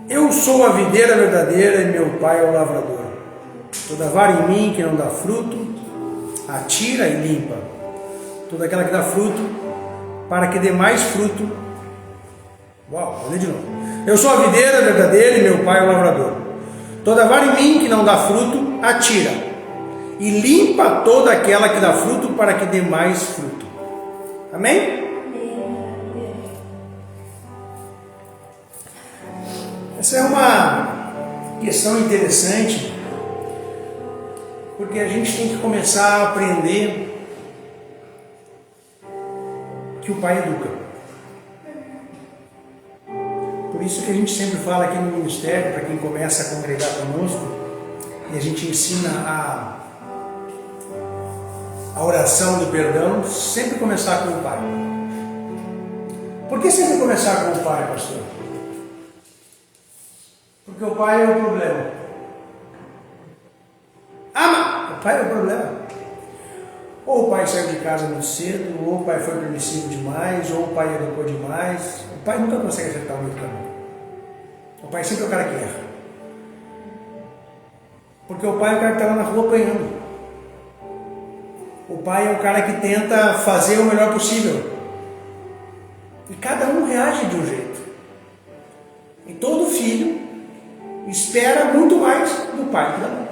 Eu sou a videira verdadeira e meu pai é o lavrador. Toda vara em mim que não dá fruto, atira e limpa. Toda aquela que dá fruto, para que dê mais fruto. Uau, vou ler de novo. Eu sou a videira verdadeira e meu pai é o lavrador. Toda vara em mim que não dá fruto, atira e limpa toda aquela que dá fruto, para que dê mais fruto. Amém? Essa é uma questão interessante, porque a gente tem que começar a aprender que o Pai educa. Por isso que a gente sempre fala aqui no ministério, para quem começa a congregar conosco, e a gente ensina a oração do perdão, sempre começar com o Pai. Por que sempre começar com o Pai, pastor? Porque o pai é o problema. Mas o pai é o problema. Ou o pai saiu de casa muito cedo, ou o pai foi permissivo demais, ou o pai educou demais. O pai nunca consegue acertar o meio do caminho. O pai sempre é o cara que erra. Porque o pai é o cara que está lá na rua apanhando. O pai é o cara que tenta fazer o melhor possível. E cada um reage de um jeito. E todo filho espera muito mais do pai que da mãe.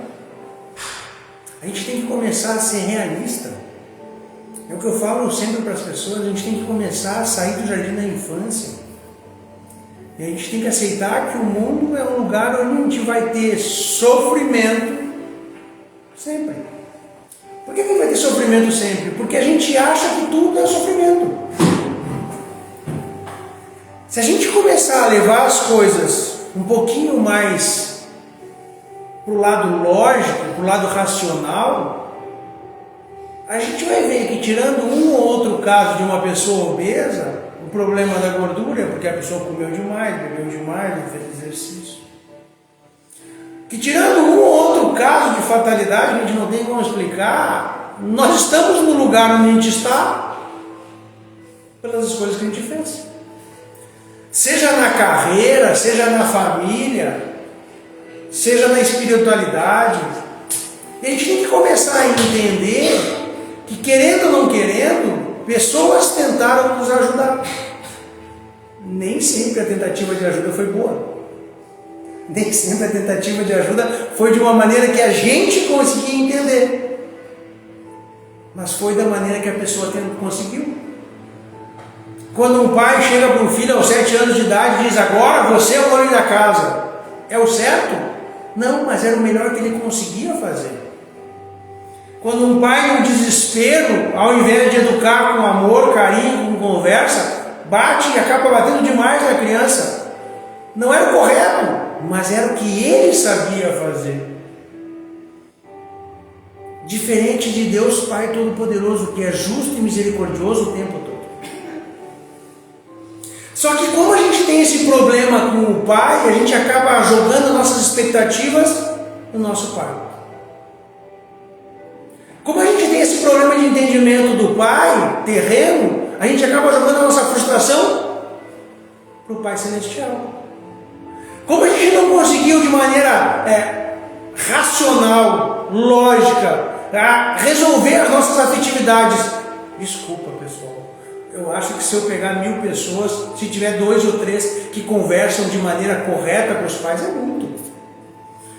A gente tem que começar a ser realista. É o que eu falo sempre para as pessoas, a gente tem que começar a sair do jardim da infância. E a gente tem que aceitar que o mundo é um lugar onde a gente vai ter sofrimento sempre. Por que vai ter sofrimento sempre? Porque a gente acha que tudo é sofrimento. Se a gente começar a levar as coisas um pouquinho mais para o lado lógico, para o lado racional, a gente vai ver que, tirando um ou outro caso de uma pessoa obesa, o problema da gordura é porque a pessoa comeu demais, bebeu demais, não fez exercício. Que, tirando um ou outro caso de fatalidade, a gente não tem como explicar, nós estamos no lugar onde a gente está pelas escolhas que a gente fez. Seja na carreira, seja na família, seja na espiritualidade. E a gente tem que começar a entender que, querendo ou não querendo, pessoas tentaram nos ajudar. Nem sempre a tentativa de ajuda foi boa. Nem sempre a tentativa de ajuda foi de uma maneira que a gente conseguia entender. Mas foi da maneira que a pessoa conseguiu. Quando um pai chega para um filho aos 7 anos de idade e diz: agora você é o homem da casa, é o certo? Não, mas era o melhor que ele conseguia fazer. Quando um pai, no desespero, ao invés de educar com amor, carinho, com conversa, bate e acaba batendo demais na criança, não era o correto, mas era o que ele sabia fazer. Diferente de Deus Pai Todo-Poderoso, que é justo e misericordioso o tempo todo. Só que, como a gente tem esse problema com o pai, a gente acaba jogando nossas expectativas no nosso pai. Como a gente tem esse problema de entendimento do pai terreno, a gente acaba jogando a nossa frustração para o pai celestial. Como a gente não conseguiu de maneira racional, lógica, resolver as nossas afetividades. Desculpa, pessoal. Eu acho que se eu pegar 1000 pessoas, se tiver 2 ou 3 que conversam de maneira correta com os pais, é muito.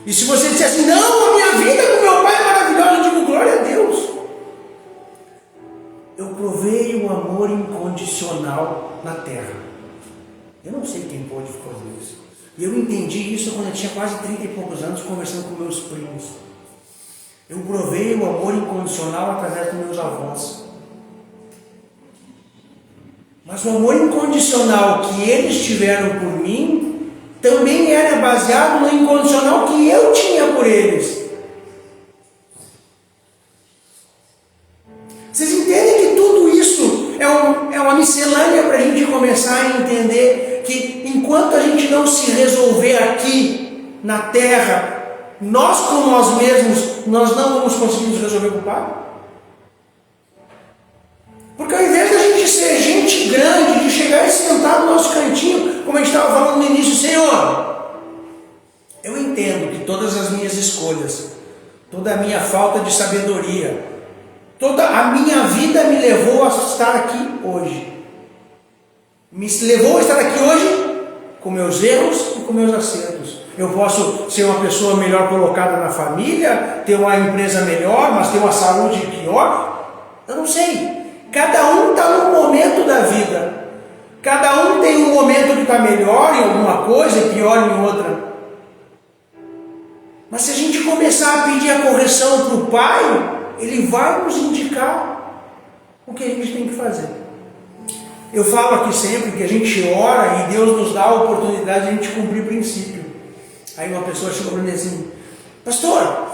E se você disser assim: não, a minha vida com meu pai é maravilhosa, eu digo: glória a Deus. Eu provei o amor incondicional na terra. Eu não sei quem pode fazer isso. E eu entendi isso quando eu tinha quase 30 e poucos anos, conversando com meus primos. Eu provei o amor incondicional através dos meus avós. Mas o amor incondicional que eles tiveram por mim também era baseado no incondicional que eu tinha por eles. Vocês entendem que tudo isso é uma miscelânea para a gente começar a entender que, enquanto a gente não se resolver aqui na terra, nós com nós mesmos, nós não vamos conseguir nos resolver com o Pai? Porque ao invés de a gente ser gente grande, de chegar e sentar no nosso cantinho, como a gente estava falando no início: Senhor, todas as minhas escolhas, toda a minha falta de sabedoria, toda a minha vida me levou a estar aqui hoje. Me levou a estar aqui hoje com meus erros e com meus acertos. Eu posso ser uma pessoa melhor colocada na família, ter uma empresa melhor, mas ter uma saúde pior. Eu não sei. Cada um está num momento da vida. Cada um tem um momento que está melhor em alguma coisa e pior em outra. Mas se a gente começar a pedir a correção para o Pai, Ele vai nos indicar o que a gente tem que fazer. Eu falo aqui sempre que a gente ora e Deus nos dá a oportunidade de a gente cumprir princípio. Aí uma pessoa chegou para mim assim: pastor,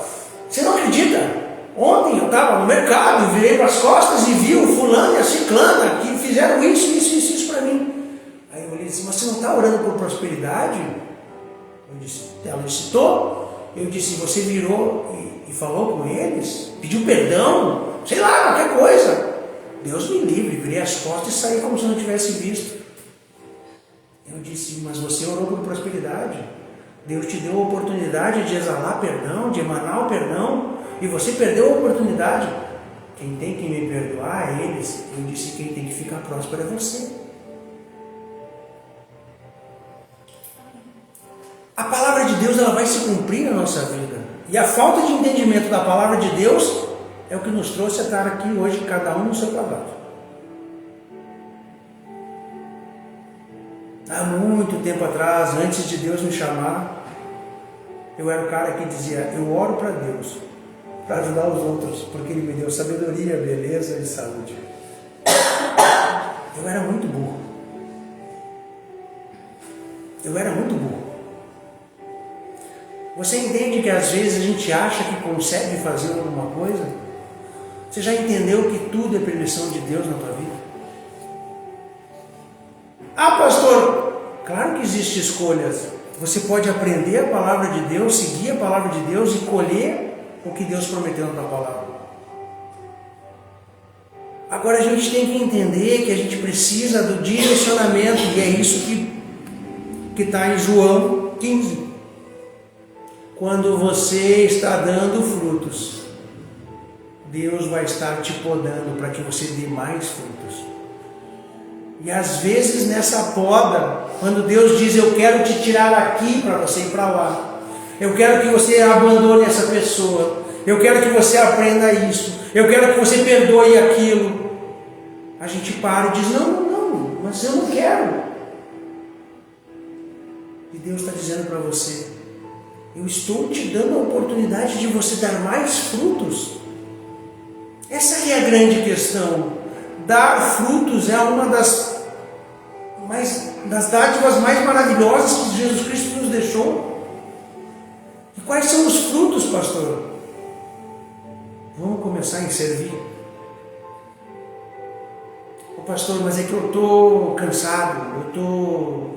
você não acredita? Ontem eu estava no mercado, virei para as costas e vi o fulano e a ciclana que fizeram isso para mim. Aí eu olhei assim: mas você não está orando por prosperidade? Eu disse: ela citou. Eu disse: você virou e falou com eles? Pediu perdão? Sei lá, qualquer coisa. Deus me livre, virei as costas e saí como se não tivesse visto. Eu disse: mas você orou por prosperidade. Deus te deu a oportunidade de exalar perdão, de emanar o perdão, e você perdeu a oportunidade. Quem tem que me perdoar é eles. Eu disse: quem tem que ficar próspero é você. A palavra de Deus, ela vai se cumprir na nossa vida. E a falta de entendimento da palavra de Deus é o que nos trouxe a estar aqui hoje, cada um no seu quadrado. Há muito tempo atrás, antes de Deus me chamar, eu era o cara que dizia: eu oro para Deus, para ajudar os outros, porque Ele me deu sabedoria, beleza e saúde. Eu era muito burro. Eu era muito burro. Você entende que às vezes a gente acha que consegue fazer alguma coisa? Você já entendeu que tudo é permissão de Deus na tua vida? Ah, pastor, claro que existem escolhas. Você pode aprender a palavra de Deus, seguir a palavra de Deus e colher o que Deus prometeu na tua palavra. Agora a gente tem que entender que a gente precisa do direcionamento, e é isso que está em João 15. Quando você está dando frutos, Deus vai estar te podando para que você dê mais frutos. E às vezes nessa poda, quando Deus diz: eu quero te tirar daqui para você ir para lá, eu quero que você abandone essa pessoa, eu quero que você aprenda isso, eu quero que você perdoe aquilo, a gente para e diz: não, mas eu não quero. E Deus está dizendo para você: eu estou te dando a oportunidade de você dar mais frutos. Essa é a grande questão. Dar frutos é uma das dádivas mais maravilhosas que Jesus Cristo nos deixou. E quais são os frutos, pastor? Vamos começar em servir. Ô pastor, mas é que eu estou cansado, eu estou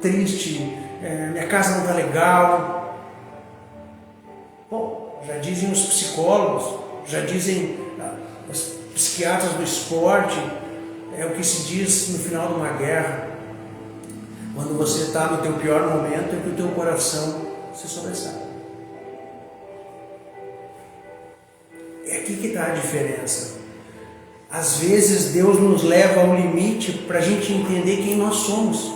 triste, minha casa não está legal. Bom, já dizem os psicólogos, já dizem os psiquiatras do esporte, é o que se diz no final de uma guerra. Quando você está no teu pior momento, é que o teu coração se sobressai. É aqui que está a diferença. Às vezes Deus nos leva ao limite para a gente entender quem nós somos.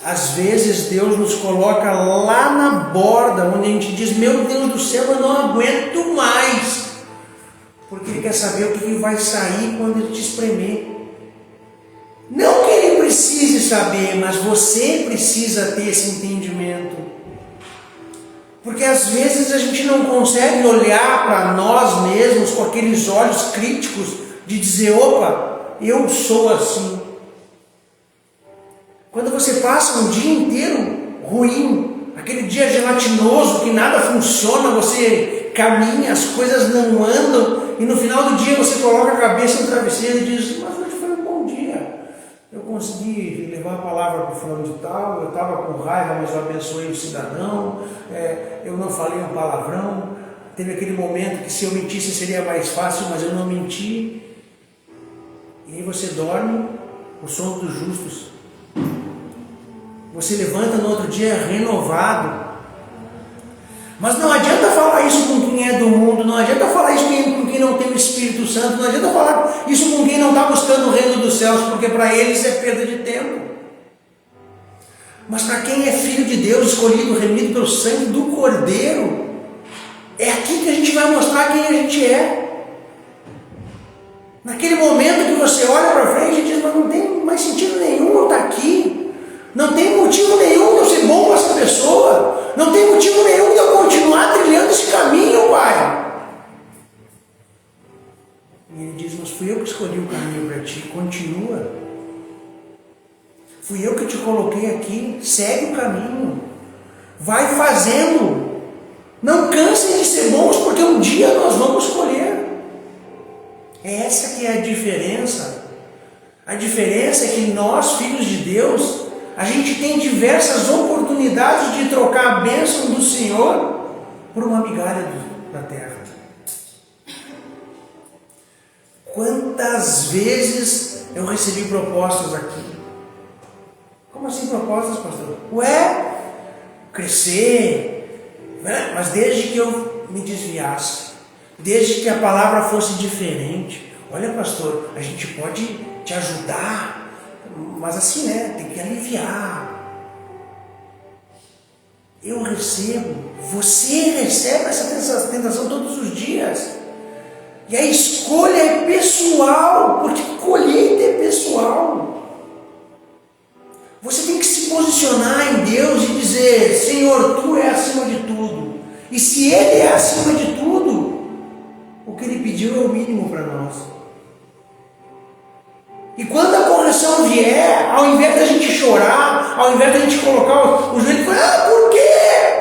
Às vezes Deus nos coloca lá na borda, onde a gente diz: meu Deus do céu, eu não aguento mais. Porque Ele quer saber o que vai sair quando Ele te espremer. Não que Ele precise saber, mas você precisa ter esse entendimento. Porque às vezes a gente não consegue olhar para nós mesmos com aqueles olhos críticos de dizer: opa, eu sou assim. Quando você passa um dia inteiro ruim, aquele dia gelatinoso que nada funciona, você caminha, as coisas não andam, e no final do dia você coloca a cabeça no travesseiro e diz: mas hoje foi um bom dia, eu consegui levar a palavra para o fulano de tal, eu estava com raiva, mas eu abençoei o cidadão, eu não falei um palavrão, teve aquele momento que se eu mentisse seria mais fácil, mas eu não menti. E aí você dorme o sono dos justos. Você levanta no outro dia renovado, Mas não adianta falar isso com quem é do mundo, não adianta falar isso com quem não tem o Espírito Santo, não adianta falar isso com quem não está buscando o reino dos céus, porque para eles é perda de tempo. Mas para quem é filho de Deus, escolhido, remido pelo sangue do Cordeiro, é aqui que a gente vai mostrar quem a gente é. Naquele momento que você olha para frente e diz, mas não tem mais sentido nenhum eu estar aqui. Não tem motivo nenhum de eu ser bom para essa pessoa. Não tem motivo nenhum de eu continuar trilhando esse caminho, Pai. E ele diz, mas fui eu que escolhi o caminho para ti, continua. Fui eu que te coloquei aqui, segue o caminho. Vai fazendo. Não cansem de ser bons, porque um dia nós vamos colher. Essa que é a diferença. A diferença é que nós, filhos de Deus, a gente tem diversas oportunidades de trocar a bênção do Senhor por uma migalha da terra. Quantas vezes eu recebi propostas aqui? Como assim propostas, pastor? Ué, crescer, né? Mas desde que eu me desviasse, desde que a palavra fosse diferente. Olha, pastor, a gente pode te ajudar, mas assim, né? Tem que aliviar. Eu recebo, você recebe essa tentação todos os dias. E a escolha é pessoal, porque colheita é pessoal. Você tem que se posicionar em Deus e dizer, Senhor, Tu é acima de tudo. E se Ele é acima de tudo, o que Ele pediu é o mínimo para nós. E quando a correção vier, ao invés da gente chorar, ao invés da gente colocar o joelho e falar, por quê?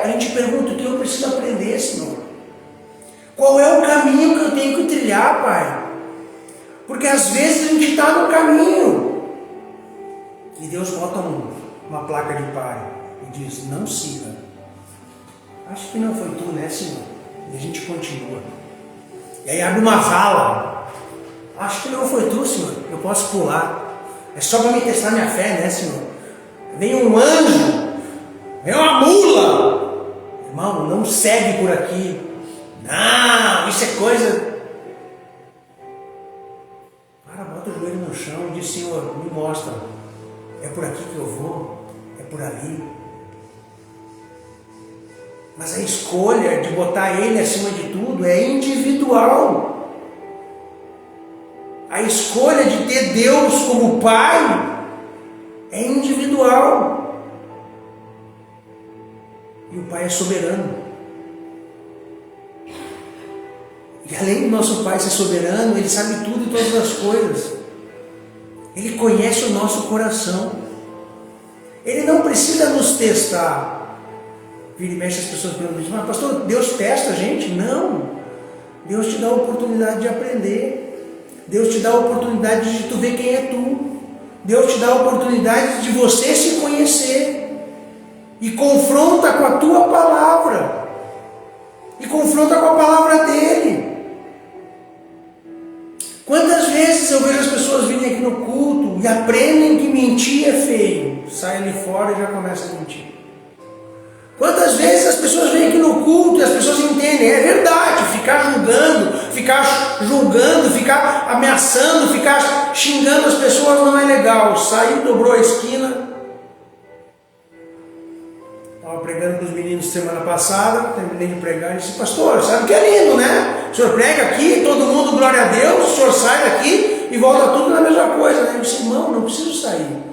A gente pergunta, o que eu preciso aprender, Senhor? Qual é o caminho que eu tenho que trilhar, Pai? Porque às vezes a gente está no caminho. E Deus bota uma placa de pare e diz, não siga. Acho que não foi tu, né, Senhor? E a gente continua. E aí abre uma vala. Acho que não foi tu, Senhor. Eu posso pular. É só para me testar minha fé, né, Senhor? Vem um anjo. Vem uma mula. Irmão, não segue por aqui. Não, isso é coisa... Bota o joelho no chão e diz, Senhor, me mostra. É por aqui que eu vou. É por ali. Mas a escolha de botar Ele acima de tudo é individual. A escolha de ter Deus como Pai é individual. E o Pai é soberano. E além do nosso Pai ser soberano, Ele sabe tudo e todas as coisas. Ele conhece o nosso coração. Ele não precisa nos testar. Vira e mexe, as pessoas perguntam, mas pastor, Deus testa a gente? Não. Deus te dá a oportunidade de aprender. Deus te dá a oportunidade de tu ver quem é tu. Deus te dá a oportunidade de você se conhecer. E confronta com a tua palavra. E confronta com a palavra dele. Quantas vezes eu vejo as pessoas virem aqui no culto e aprendem que mentir é feio. Sai ali fora e já começa a mentir. Quantas vezes as pessoas vêm aqui no culto e as pessoas entendem, é verdade, ficar julgando, ficar ameaçando, ficar xingando as pessoas não é legal. Saiu, dobrou a esquina. Estava pregando para os meninos semana passada, terminei de pregar e disse, pastor, sabe que é lindo, né? O senhor prega aqui, todo mundo, glória a Deus, o senhor sai daqui e volta tudo na mesma coisa, né? Eu disse, irmão, não preciso sair.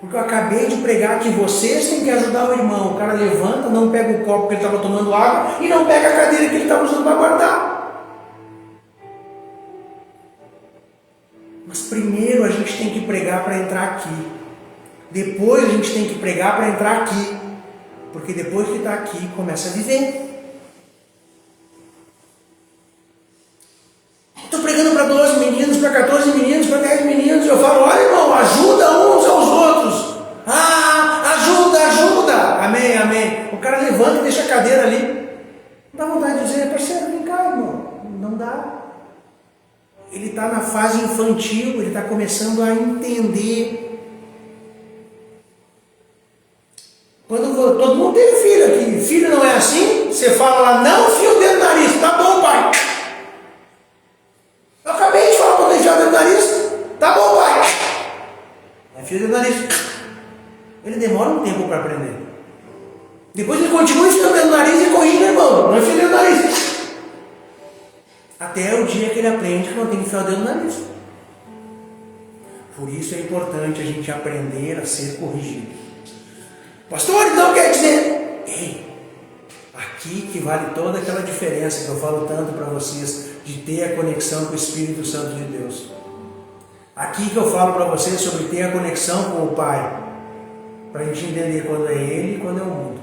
Porque eu acabei de pregar que vocês têm que ajudar o irmão. O cara levanta, não pega o copo que ele estava tomando água e não pega a cadeira que ele estava usando para guardar. Mas primeiro a gente tem que pregar para entrar aqui. Depois a gente tem que pregar para entrar aqui. Porque depois que está aqui, começa a viver. Estou pregando para 12 meninos, para 14 meninos, para 10 meninos. Eu falo, olha irmão, ajuda uns aos outros. Ajuda. Amém, amém. O cara levanta e deixa a cadeira ali. Dá vontade de dizer, parceiro, vem cá, irmão. Não dá. Ele está na fase infantil, ele está começando a entender. Quando todo mundo teve filho aqui, filho não é assim? você fala lá, não enfia o dedo no nariz. Tá bom, pai. Eu acabei de falar para não enfiar o dedo no nariz. Tá bom, pai. Enfia o dedo no nariz. Ele demora um tempo para aprender. Depois ele continua enfiando o dedo no nariz e corrige, meu irmão. Não enfia o dedo no nariz. Até o dia que ele aprende que não tem que enfiar o dedo no nariz. Por isso é importante a gente aprender a ser corrigido. Pastor, então quer dizer... Ei, aqui que vale toda aquela diferença que eu falo tanto para vocês, de ter a conexão com o Espírito Santo de Deus. Aqui que eu falo para vocês sobre ter a conexão com o Pai, para a gente entender quando é Ele e quando é o mundo.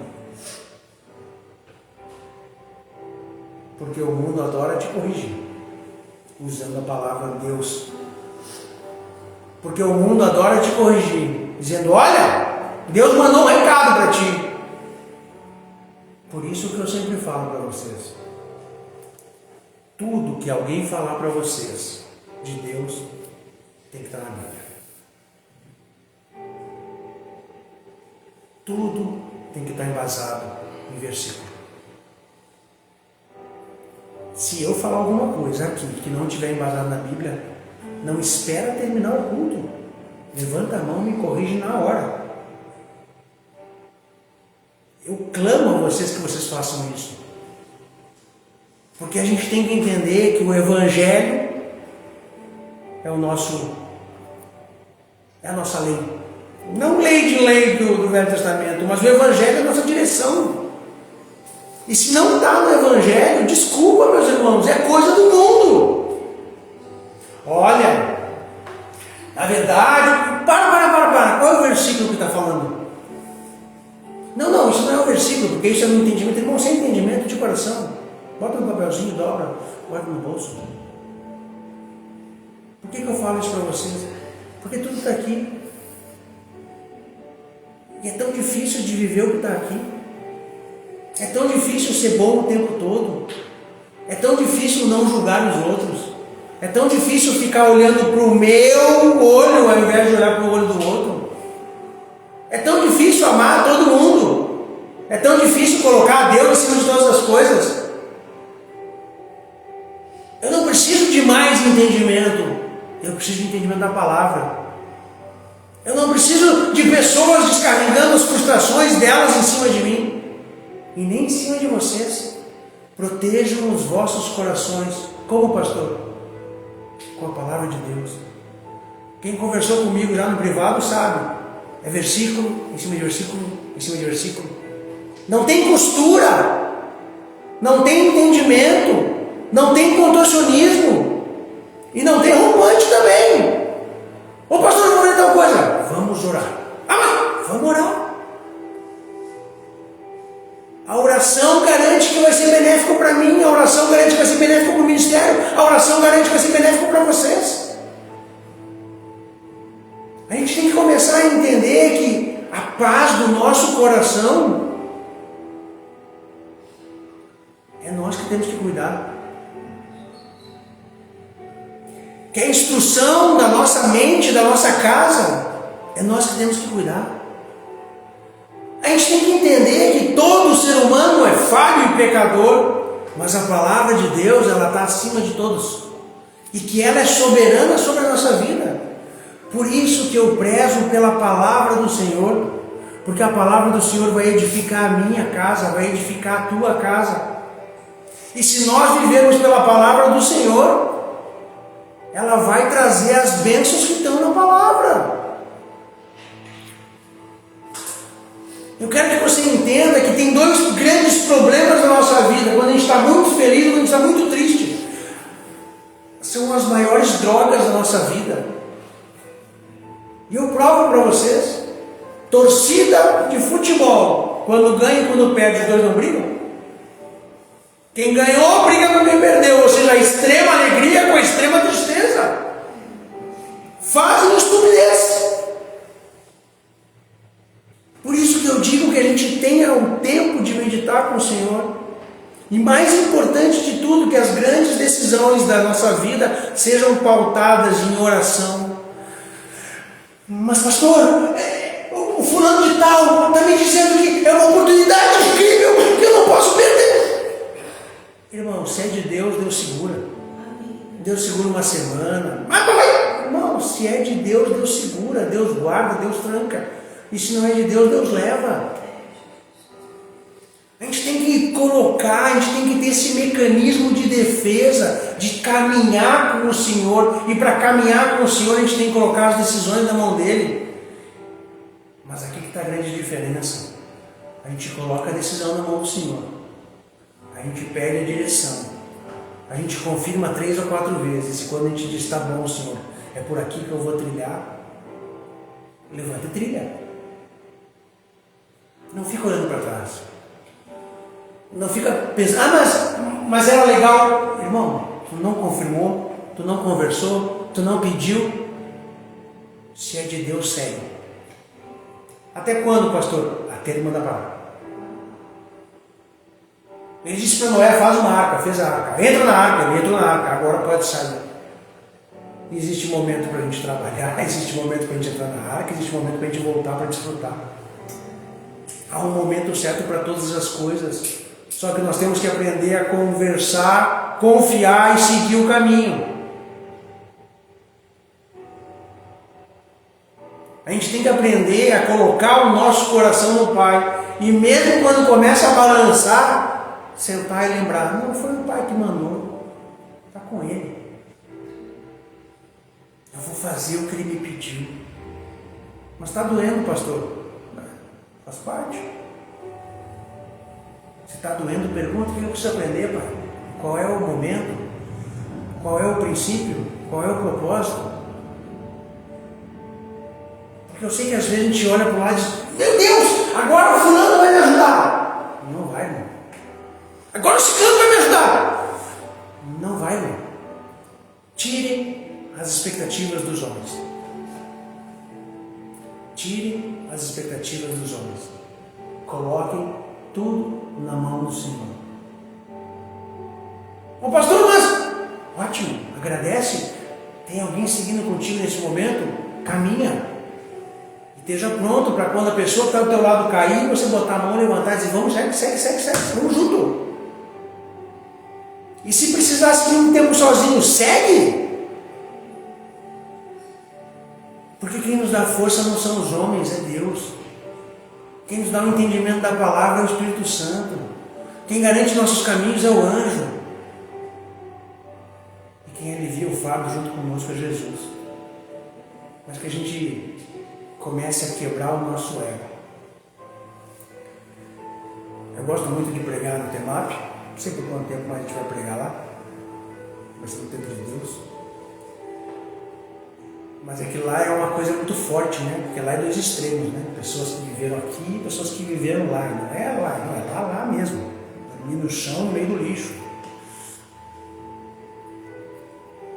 Porque o mundo adora te corrigir, usando a palavra Deus. Porque o mundo adora te corrigir, dizendo, olha, Deus mandou um recado para ti. Por isso que eu sempre falo para vocês, tudo que alguém falar para vocês de Deus tem que estar na Bíblia. Tudo tem que estar embasado em versículo. Se eu falar alguma coisa aqui que não estiver embasado na Bíblia, não espera terminar o culto. Levanta a mão e me corrige na hora. Eu clamo a vocês que vocês façam isso. Porque a gente tem que entender que o Evangelho é a nossa lei. Não lei do Velho Testamento, mas o Evangelho é a nossa direção. E se não está no Evangelho, desculpa, meus irmãos, é coisa do mundo. Olha, na verdade, para. Qual é o versículo que está falando? Não, isso não é o versículo, porque isso é um entendimento, irmão, sem entendimento de coração. Bota no papelzinho, dobra, guarda no bolso. Por que eu falo isso para vocês? Porque tudo está aqui. E é tão difícil de viver o que está aqui. É tão difícil ser bom o tempo todo. É tão difícil não julgar os outros. É tão difícil ficar olhando para o meu olho ao invés de olhar para o olho do outro. É tão difícil amar todo mundo. É tão difícil colocar Deus acima de todas as coisas. Eu não preciso de mais entendimento. Eu preciso de entendimento da palavra. Eu não preciso de pessoas descarregando as frustrações delas em cima de mim. E nem em cima de vocês. Protejam os vossos corações. Como, pastor? Com a palavra de Deus. Quem conversou comigo já no privado sabe. É versículo, em cima de versículo, em cima de versículo. Não tem costura. Não tem entendimento. Não tem contorcionismo. E não tem rompante também. Ô pastor, vamos orar tal coisa. Vamos orar. Mas vamos orar. A oração garante que vai ser benéfico para mim. A oração garante que vai ser benéfico para o ministério. A oração garante que vai ser benéfico para vocês. A gente tem que começar a entender que a paz do nosso coração é nós que temos que cuidar. Que a instrução da nossa mente, da nossa casa, é nós que temos que cuidar. A gente tem que entender que todo ser humano é falho e pecador, mas a palavra de Deus, ela está acima de todos. E que ela é soberana sobre a nossa vida. Por isso que eu prezo pela palavra do Senhor, porque a palavra do Senhor vai edificar a minha casa, vai edificar a tua casa. E se nós vivermos pela palavra do Senhor, ela vai trazer as bênçãos que estão na palavra. Eu quero que você entenda que tem dois grandes problemas na nossa vida, quando a gente está muito feliz e quando a gente está muito triste. São as maiores drogas da nossa vida. E eu provo para vocês, torcida de futebol, quando ganha e quando perde, os dois não brigam. Quem ganhou briga com quem perdeu, ou seja, a extrema alegria com a extrema tristeza. Fazem estupidez. Por isso que eu digo que a gente tenha o tempo de meditar com o Senhor. E mais importante de tudo, que as grandes decisões da nossa vida sejam pautadas em oração. Mas pastor, o fulano de tal está me dizendo que é uma oportunidade incrível que eu não posso perder. Irmão, se é de Deus, Deus segura. Deus segura uma semana. Irmão, se é de Deus, Deus segura, Deus guarda, Deus tranca. E se não é de Deus, Deus leva. A gente tem que colocar, a gente tem que ter esse mecanismo de defesa, de caminhar com o Senhor. E para caminhar com o Senhor, a gente tem que colocar as decisões na mão dele. Mas aqui que está a grande diferença. A gente coloca a decisão na mão do Senhor. A gente pede a direção. A gente confirma 3 ou 4 vezes. E quando a gente diz, está bom, Senhor, é por aqui que eu vou trilhar, levanta e trilha. Não fica olhando para trás. Não fica pensando, mas era legal. Irmão, tu não confirmou, tu não conversou, tu não pediu. Se é de Deus, segue. Até quando, pastor? Até ele mandar parar. Ele disse para Noé, faz uma arca, fez a arca. Entra na arca, ele entrou na arca, agora pode sair. Existe momento para a gente trabalhar, existe momento para a gente entrar na arca, existe momento para a gente voltar para desfrutar. Há um momento certo para todas as coisas. Só que nós temos que aprender a conversar, confiar e seguir o caminho. A gente tem que aprender a colocar o nosso coração no Pai. E mesmo quando começa a balançar, sentar e lembrar, não foi o Pai que mandou, está com Ele. Eu vou fazer o que Ele me pediu. Mas está doendo, pastor. Faz parte. Se está doendo, pergunta o que eu preciso aprender, Pai. Qual é o momento? Qual é o princípio? Qual é o propósito? Porque eu sei que às vezes a gente olha para o lado e diz, meu Deus, agora o fulano vai me ajudar. Não vai, irmão. Agora o ciclano vai me ajudar. Não vai, irmão. Tire as expectativas dos homens. Tire as expectativas dos homens. Coloquem tudo na mão do Senhor. Ô pastor, mas ótimo, agradece. Tem alguém seguindo contigo nesse momento? Caminha. Esteja pronto para quando a pessoa que está do teu lado cair, você botar a mão, levantar e dizer, vamos, segue, vamos junto. E se precisar seguir um tempo sozinho, segue. Porque quem nos dá força não são os homens, é Deus. Quem nos dá o entendimento da palavra é o Espírito Santo. Quem garante nossos caminhos é o anjo. E quem alivia o fardo junto conosco é Jesus. Mas que a gente comece a quebrar o nosso ego. Eu gosto muito de pregar no Temap. Não sei por quanto tempo mais a gente vai pregar lá. Vai ser no tempo de Deus. Mas é que lá é uma coisa muito forte, né? Porque lá é 2 extremos, né? Pessoas que viveram aqui e pessoas que viveram lá. Não é lá, não é lá mesmo. Ali no chão, no meio do lixo.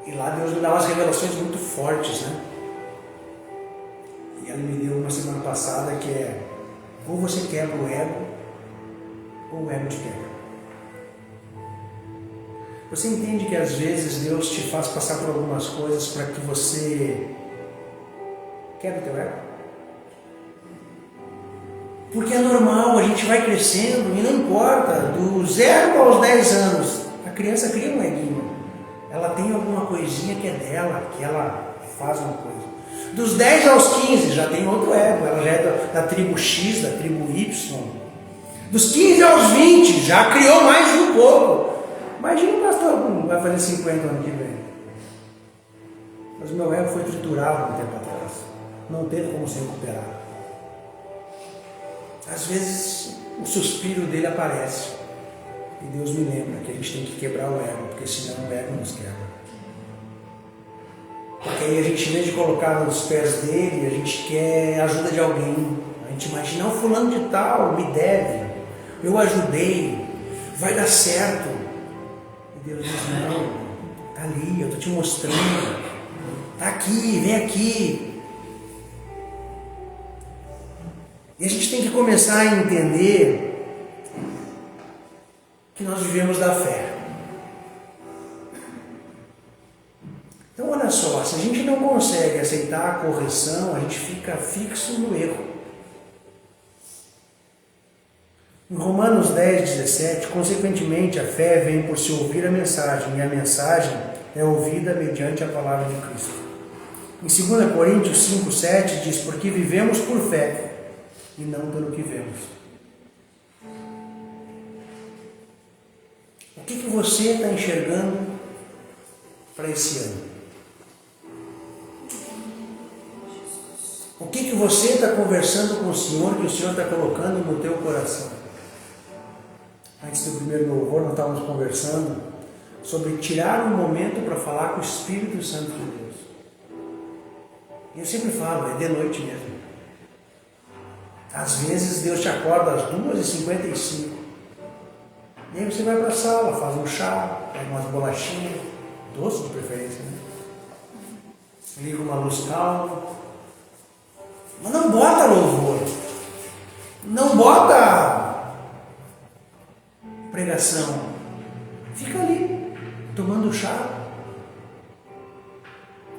E lá Deus me dá umas revelações muito fortes, né? E Ele me deu uma semana passada que é, ou você quebra o ego, ou o ego te quebra. Você entende que às vezes Deus te faz passar por algumas coisas para que você quebre o teu ego? Porque é normal, a gente vai crescendo e não importa, do 0 aos 10 anos, a criança cria um eguinho. Ela tem alguma coisinha que é dela, que ela faz uma coisa. Dos 10 aos 15 já tem outro ego, ela já é da tribo X, da tribo Y. Dos 15 aos 20 já criou mais um pouco. Imagina o pastor vai fazer 50 ano que vem. Mas o meu ego foi triturado um tempo atrás. Não teve como se recuperar. Às vezes o suspiro dele aparece. E Deus me lembra que a gente tem que quebrar o ego, porque senão o ego nos quebra. Porque aí a gente, em vez de colocar nos pés dele, a gente quer a ajuda de alguém. A gente imagina, o fulano de tal me deve, eu ajudei, vai dar certo. E Deus diz, não, está ali, eu estou te mostrando, está aqui, vem aqui. E a gente tem que começar a entender que nós vivemos da fé. Então olha só, se a gente não consegue aceitar a correção, a gente fica fixo no erro. Em Romanos 10, 17, consequentemente a fé vem por se ouvir a mensagem, e a mensagem é ouvida mediante a palavra de Cristo. Em 2 Coríntios 5, 7 diz, porque vivemos por fé e não pelo que vemos. O que você está enxergando para esse ano? O que você está conversando com o Senhor, que o Senhor está colocando no teu coração? Antes do primeiro louvor, nós estávamos conversando sobre tirar um momento para falar com o Espírito Santo de Deus. E eu sempre falo, é de noite mesmo. Às vezes Deus te acorda às 2h55. E aí você vai para a sala, faz um chá, pega umas bolachinhas, doce de preferência, né? Liga uma luz calma. Mas não bota louvor. Não bota pregação. Fica ali, tomando chá.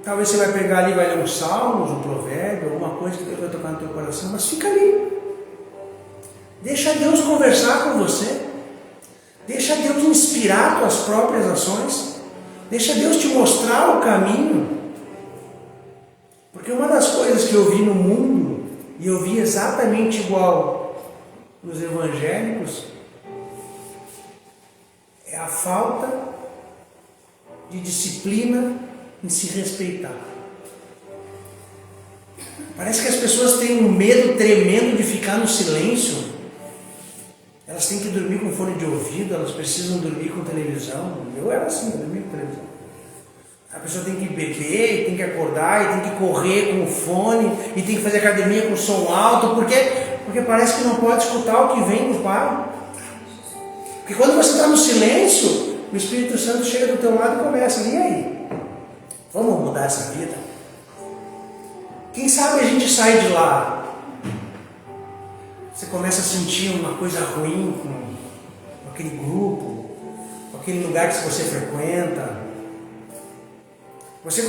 Talvez você vai pegar ali, vai ler um salmo, um provérbio, alguma coisa que Deus vai tocar no teu coração, mas fica ali. Deixa Deus conversar com você. Deixa Deus inspirar tuas próprias ações. Deixa Deus te mostrar o caminho. Porque uma das coisas que eu vi no mundo, e eu vi exatamente igual nos evangélicos, é a falta de disciplina em se respeitar. Parece que as pessoas têm um medo tremendo de ficar no silêncio. Elas têm que dormir com fone de ouvido, elas precisam dormir com televisão. Eu era assim, eu dormia com televisão. A pessoa tem que beber, tem que acordar, e tem que correr com o fone, e tem que fazer academia com som alto, porque parece que não pode escutar o que vem do Pai. Porque quando você está no silêncio, o Espírito Santo chega do teu lado e começa, e aí? Vamos mudar essa vida? Quem sabe a gente sai de lá? Você começa a sentir uma coisa ruim com aquele grupo, com aquele lugar que você frequenta. Você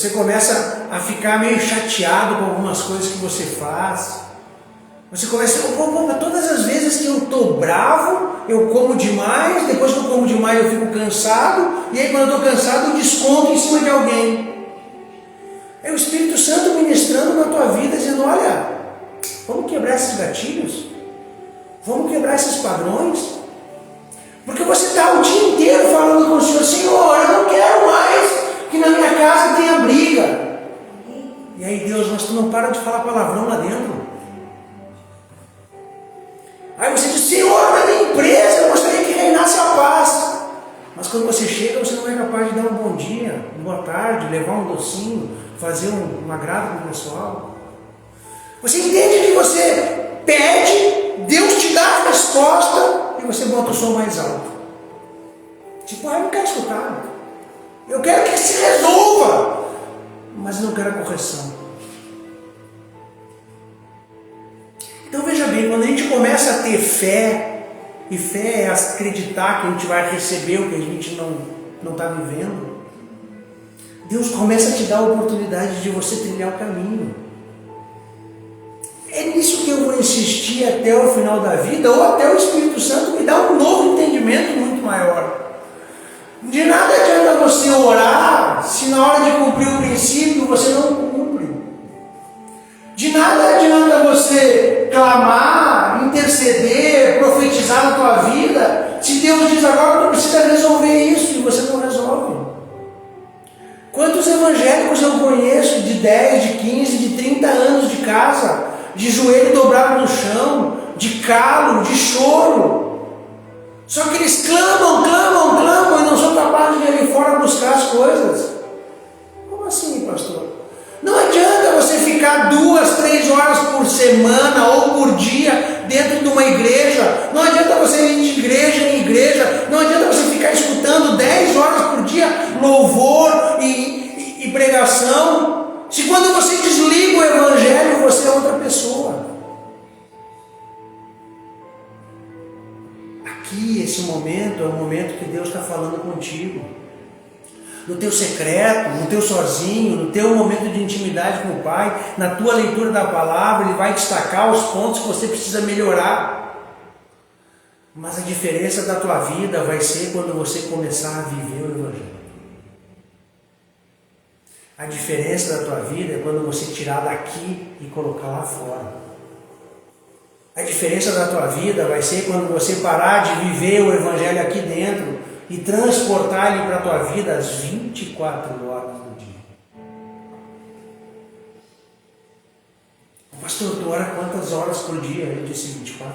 começa a ficar meio chateado com algumas coisas que você faz. Você começa a... Todas as vezes que eu estou bravo, eu como demais. Depois que eu como demais, eu fico cansado. E aí quando eu estou cansado, eu desconto em cima de alguém. É o Espírito Santo ministrando na tua vida, dizendo, olha, vamos quebrar esses gatilhos. Vamos quebrar esses padrões. Porque você está o dia inteiro falando com o Senhor, Senhor, eu não quero mais que na minha casa tenha briga. E aí, Deus, mas tu não para de falar palavrão lá dentro. Aí você diz, Senhor, na minha empresa eu gostaria que reinasse a paz. Mas quando você chega, você não é capaz de dar um bom dia, uma boa tarde, levar um docinho, fazer um agrado para o pessoal. Você entende que você pede, Deus te dá a resposta e você bota o som mais alto. Tipo, eu não quero escutar. Eu quero que se resolva, mas não quero a correção. Então veja bem, quando a gente começa a ter fé, e fé é acreditar que a gente vai receber o que a gente não está vivendo, Deus começa a te dar a oportunidade de você trilhar o caminho. É nisso que eu vou insistir até o final da vida, ou até o Espírito Santo me dar um novo entendimento muito maior. De nada adianta você orar, se na hora de cumprir o princípio você não cumpre. De nada adianta você clamar, interceder, profetizar na tua vida, se Deus diz agora que precisa resolver isso e você não resolve. Quantos evangélicos eu conheço de 10, de 15, de 30 anos de casa, de joelho dobrado no chão, de calo, de choro. Só que eles clamam e não são capazes de ir ali fora buscar as coisas. Como assim, pastor? Não adianta você ficar 2, 3 horas por semana ou por dia dentro de uma igreja. Não adianta você ir de igreja em igreja. Não adianta você ficar escutando 10 horas por dia louvor e pregação. Se quando você desliga o evangelho, você é outra pessoa. Aqui, esse momento é o momento que Deus está falando contigo. no teu secreto, no teu sozinho, no teu momento de intimidade com o Pai, na tua leitura da palavra, Ele vai destacar os pontos que você precisa melhorar. Mas a diferença da tua vida vai ser quando você começar a viver o Evangelho. A diferença da tua vida é quando você tirar daqui e colocar lá fora. A diferença da tua vida vai ser quando você parar de viver o Evangelho aqui dentro e transportar ele para a tua vida às 24 horas do dia. Pastor, tu ora quantas horas por dia? Ele disse 24.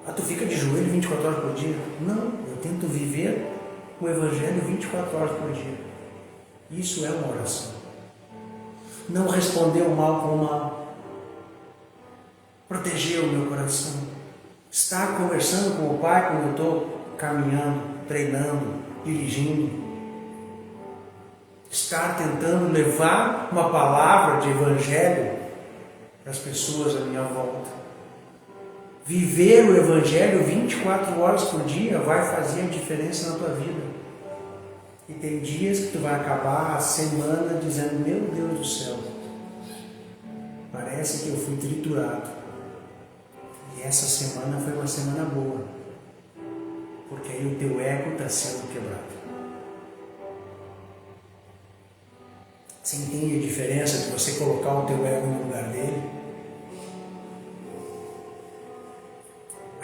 Ah, tu fica de joelho 24 horas por dia? Não, eu tento viver o Evangelho 24 horas por dia. Isso é uma oração. Não responder o mal com o mal. Proteger o meu coração. Estar conversando com o Pai quando eu estou caminhando, treinando, dirigindo. Estar tentando levar uma palavra de Evangelho para as pessoas à minha volta. Viver o Evangelho 24 horas por dia vai fazer a diferença na tua vida. E tem dias que tu vai acabar a semana dizendo, meu Deus do céu, parece que eu fui triturado. E essa semana foi uma semana boa, porque aí o teu ego está sendo quebrado. Você entende a diferença de você colocar o teu ego no lugar dele?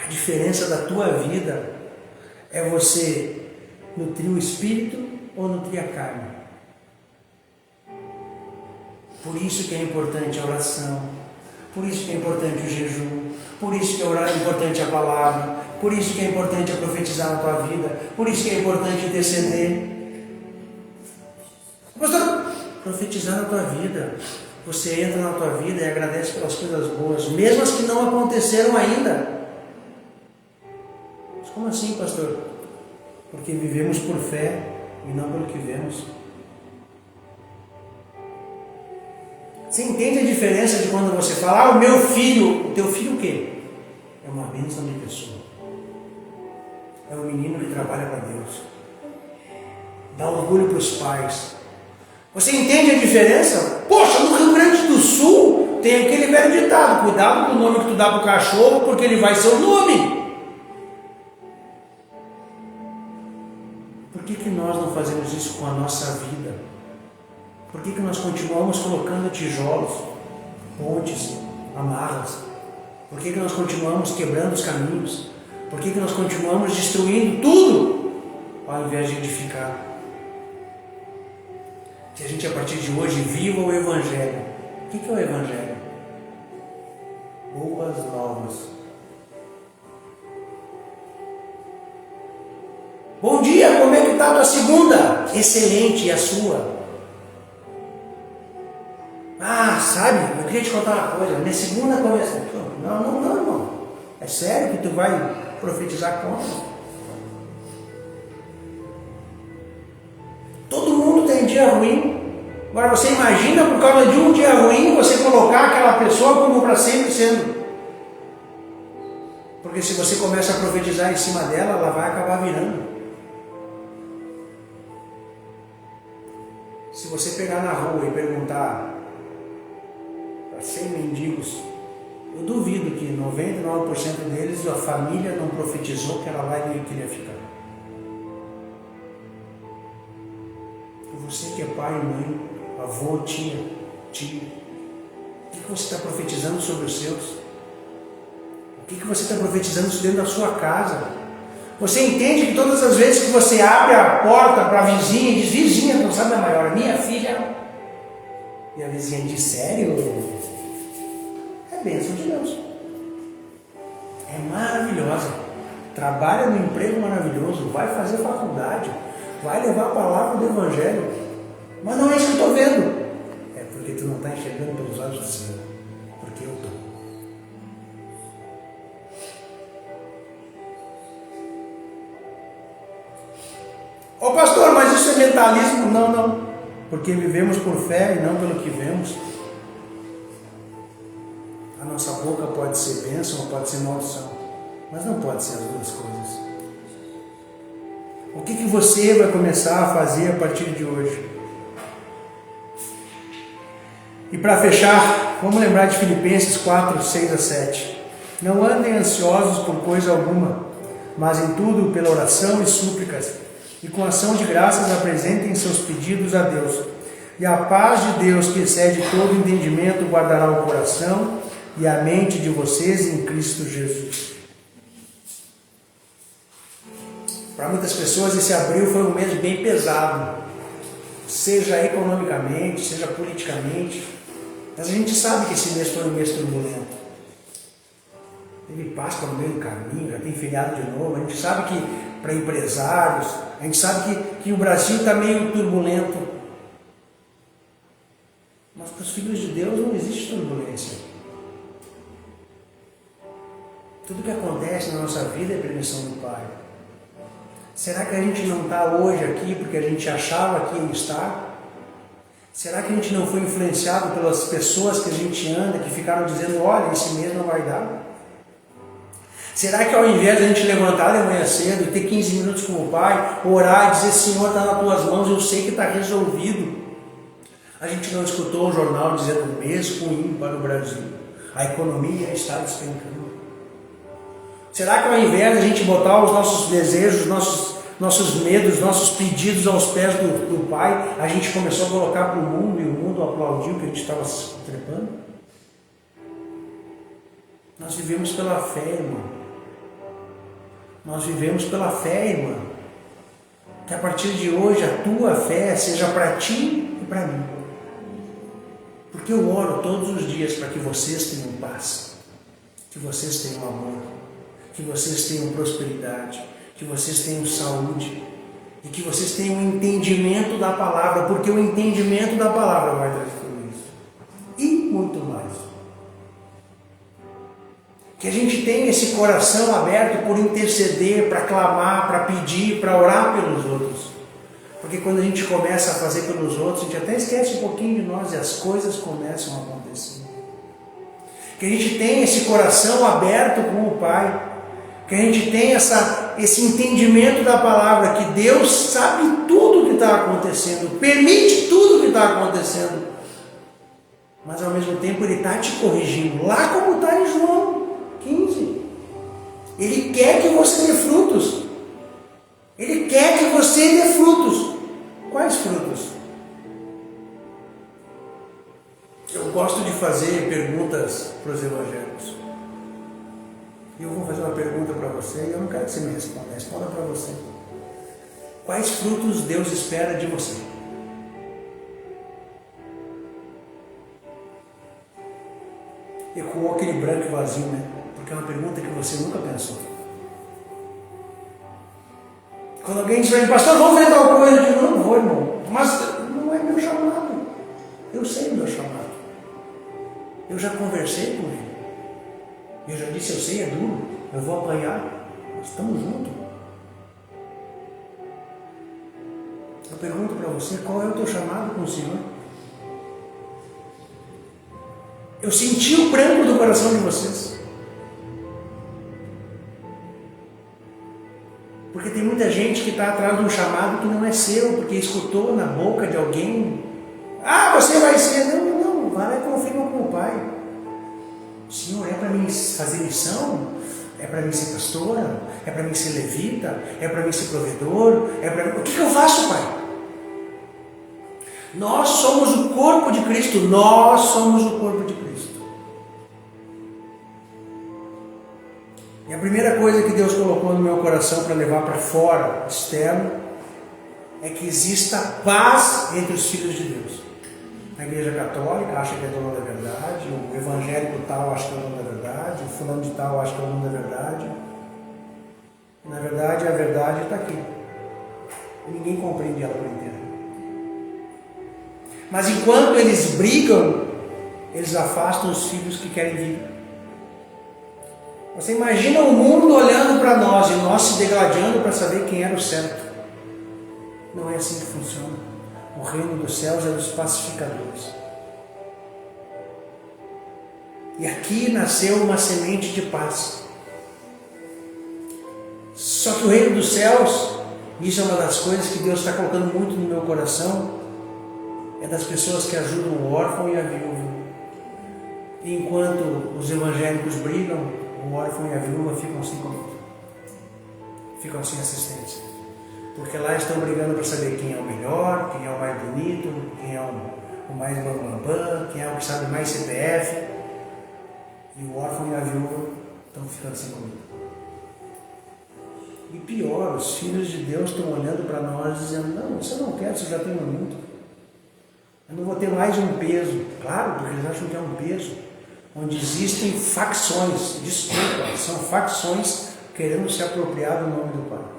A diferença da tua vida é você nutrir o espírito ou nutrir a carne. Por isso que é importante a oração, por isso que é importante o jejum, por isso que é importante a palavra, por isso que é importante a profetizar na tua vida, por isso que é importante interceder. Pastor, profetizar na tua vida. Você entra na tua vida e agradece pelas coisas boas, mesmo as que não aconteceram ainda. Mas como assim, pastor? Porque vivemos por fé e não pelo que vemos. Você entende a diferença de quando você fala, o meu filho, o teu filho o quê? É uma bênção de pessoa. É um menino que trabalha para Deus. Dá orgulho para os pais. Você entende a diferença? Poxa, no Rio Grande do Sul tem aquele velho ditado, cuidado com o nome que tu dá para o cachorro, porque ele vai ser o nome. Por que nós não fazemos isso com a nossa vida? Por que nós continuamos colocando tijolos, pontes, amarras? Por que nós continuamos quebrando os caminhos? Por que nós continuamos destruindo tudo, ao invés de edificar? Que a gente, a partir de hoje, viva o Evangelho. O que é o Evangelho? Boas novas. Bom dia, como é que está a tua segunda? Excelente, e a sua? Ah, sabe, eu queria te contar uma coisa. Minha segunda começa. Não, irmão. É sério que tu vai profetizar contra? Todo mundo tem dia ruim. Agora você imagina, por causa de um dia ruim, você colocar aquela pessoa como para sempre sendo. Porque se você começa a profetizar em cima dela, ela vai acabar virando. Se você pegar na rua e perguntar para 100 mendigos, eu duvido que 99% deles a família não profetizou que era lá e ele queria ficar. Você que é pai, mãe, avô, tia, tio, o que você está profetizando sobre os seus? O que você está profetizando dentro da sua casa? Você entende que todas as vezes que você abre a porta para a vizinha e diz, vizinha, não sabe a maior, minha filha, e a vizinha diz, sério? É bênção de Deus. É maravilhosa. Trabalha no emprego maravilhoso, vai fazer faculdade, vai levar a palavra do Evangelho. Mas não é isso que eu estou vendo. É porque tu não está enxergando pelos olhos do Senhor. Porque eu estou. Ô pastor, mas isso é mentalismo? Não. Porque vivemos por fé e não pelo que vemos. A nossa boca pode ser bênção ou pode ser maldição. Mas não pode ser as duas coisas. O que você vai começar a fazer a partir de hoje? E para fechar, vamos lembrar de Filipenses 4, 6 a 7. Não andem ansiosos por coisa alguma, mas em tudo, pela oração e súplicas, e com ação de graças apresentem seus pedidos a Deus. E a paz de Deus, que excede todo entendimento, guardará o coração e a mente de vocês em Cristo Jesus. Para muitas pessoas esse abril foi um mês bem pesado, seja economicamente, seja politicamente, mas a gente sabe que esse mês foi um mês turbulento. Teve Páscoa no meio do caminho, já tem feriado de novo, a gente sabe que para empresários, a gente sabe que o Brasil está meio turbulento, mas para os filhos de Deus não existe turbulência. Tudo que acontece na nossa vida é permissão do Pai. Será que a gente não está hoje aqui porque a gente achava que ia estar? Será que a gente não foi influenciado pelas pessoas que a gente anda, que ficaram dizendo, olha, esse mês não vai dar? Será que ao invés de a gente levantar de manhã cedo e ter 15 minutos com o Pai, orar e dizer, Senhor, está nas tuas mãos, eu sei que está resolvido, a gente não escutou o jornal dizendo um mês ruim para o Brasil, a economia está despencando? Será que ao invés de a gente botar os nossos desejos, nossos medos, nossos pedidos aos pés do Pai, a gente começou a colocar para o mundo e o mundo aplaudiu que a gente estava se trepando? Nós vivemos pela fé, irmão. Nós vivemos pela fé, irmã. Que a partir de hoje a tua fé seja para ti e para mim. Porque eu oro todos os dias para que vocês tenham paz, que vocês tenham amor, que vocês tenham prosperidade, que vocês tenham saúde e que vocês tenham entendimento da palavra, porque o entendimento da palavra vai trazer tudo isso e muito mais. Que a gente tenha esse coração aberto por interceder, para clamar, para pedir, para orar pelos outros. Porque quando a gente começa a fazer pelos outros, a gente até esquece um pouquinho de nós e as coisas começam a acontecer. Que a gente tenha esse coração aberto com o Pai. Que a gente tenha esse entendimento da palavra, que Deus sabe tudo o que está acontecendo, permite tudo o que está acontecendo, mas ao mesmo tempo Ele está te corrigindo, lá como está em João 15. Ele quer que você dê frutos. Ele quer que você dê frutos. Quais frutos? Eu gosto de fazer perguntas para os evangélicos. E eu vou fazer uma pergunta para você e eu não quero que você me responda. Responda para você. Quais frutos Deus espera de você? Ecoou aquele branco e vazio, né? Porque é uma pergunta que você nunca pensou. Quando alguém diz para mim, pastor, vamos fazer tal coisa, eu digo, não vou, irmão. Mas não é meu chamado. Eu sei o meu chamado. Eu já conversei com ele. Eu já disse, eu sei, é duro, eu vou apanhar, nós estamos juntos. Eu pergunto para você, qual é o teu chamado com o Senhor? Eu senti o pranto do coração de vocês. Porque tem muita gente que está atrás de um chamado que não é seu, porque escutou na boca de alguém. Ah, você vai ser. Não, vai lá e confirma com o Pai. Senhor, é para mim fazer missão? É para mim ser pastora? É para mim ser levita? É para mim ser provedor? O que eu faço, Pai? Nós somos o corpo de Cristo. Nós somos o corpo de Cristo. E a primeira coisa que Deus colocou no meu coração para levar para fora, externo, é que exista paz entre os filhos de Deus. A igreja católica acha que é dono da verdade, o evangélico tal acha que é dono da verdade, o fulano de tal acha que é dono da verdade. Na verdade, a verdade está aqui. E ninguém compreende ela por inteiro. Mas enquanto eles brigam, eles afastam os filhos que querem vir. Você imagina o mundo olhando para nós e nós se degladiando para saber quem era o certo. Não é assim que funciona. O reino dos céus é dos pacificadores. E aqui nasceu uma semente de paz. Só que o reino dos céus Isso é uma das coisas que Deus está colocando muito no meu coração, é das pessoas que ajudam o órfão e a viúva. E enquanto os evangélicos brigam, o órfão e a viúva ficam sem comida, ficam sem assistência. Porque lá estão brigando para saber quem é o melhor, quem é o mais bonito, quem é o mais bambambam, quem é o que sabe mais CPF. E o órfão e a viúva estão ficando sem comida. E pior, os filhos de Deus estão olhando para nós dizendo: não, isso eu não quero, isso eu já tenho muito. Eu não vou ter mais um peso. Claro, porque eles acham que é um peso. Onde existem facções, desculpa, são facções querendo se apropriar do nome do Pai.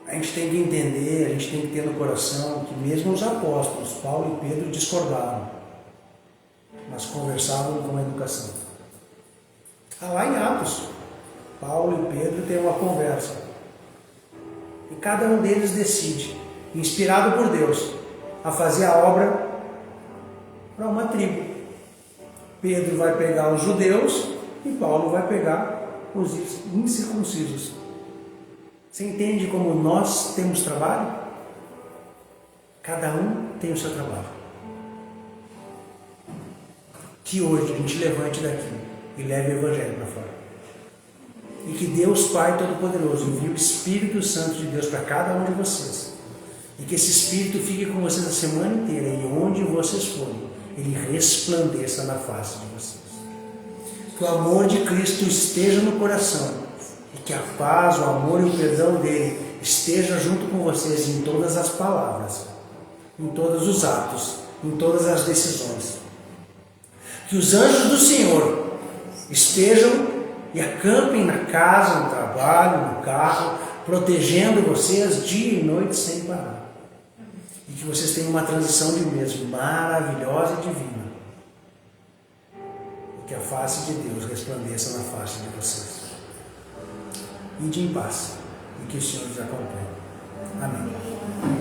A gente tem que entender, a gente tem que ter no coração que mesmo os apóstolos, Paulo e Pedro, discordavam, mas conversavam com educação. Está lá em Atos, Paulo e Pedro têm uma conversa. E cada um deles decide, inspirado por Deus, a fazer a obra para uma tribo. Pedro vai pegar os judeus e Paulo vai pegar os incircuncisos. Você entende como nós temos trabalho? Cada um tem o seu trabalho. Que hoje a gente levante daqui e leve o Evangelho para fora. E que Deus Pai Todo-Poderoso envie o Espírito Santo de Deus para cada um de vocês. E que esse Espírito fique com vocês a semana inteira e onde vocês forem, ele resplandeça na face de vocês. Que o amor de Cristo esteja no coração. E que a paz, o amor e o perdão dele esteja junto com vocês em todas as palavras, em todos os atos, em todas as decisões. Que os anjos do Senhor estejam e acampem na casa, no trabalho, no carro, protegendo vocês dia e noite sem parar. E que vocês tenham uma transição de mês maravilhosa e divina. E que a face de Deus resplandeça na face de vocês. Ide em paz, e que o Senhor os acompanhe. Amém.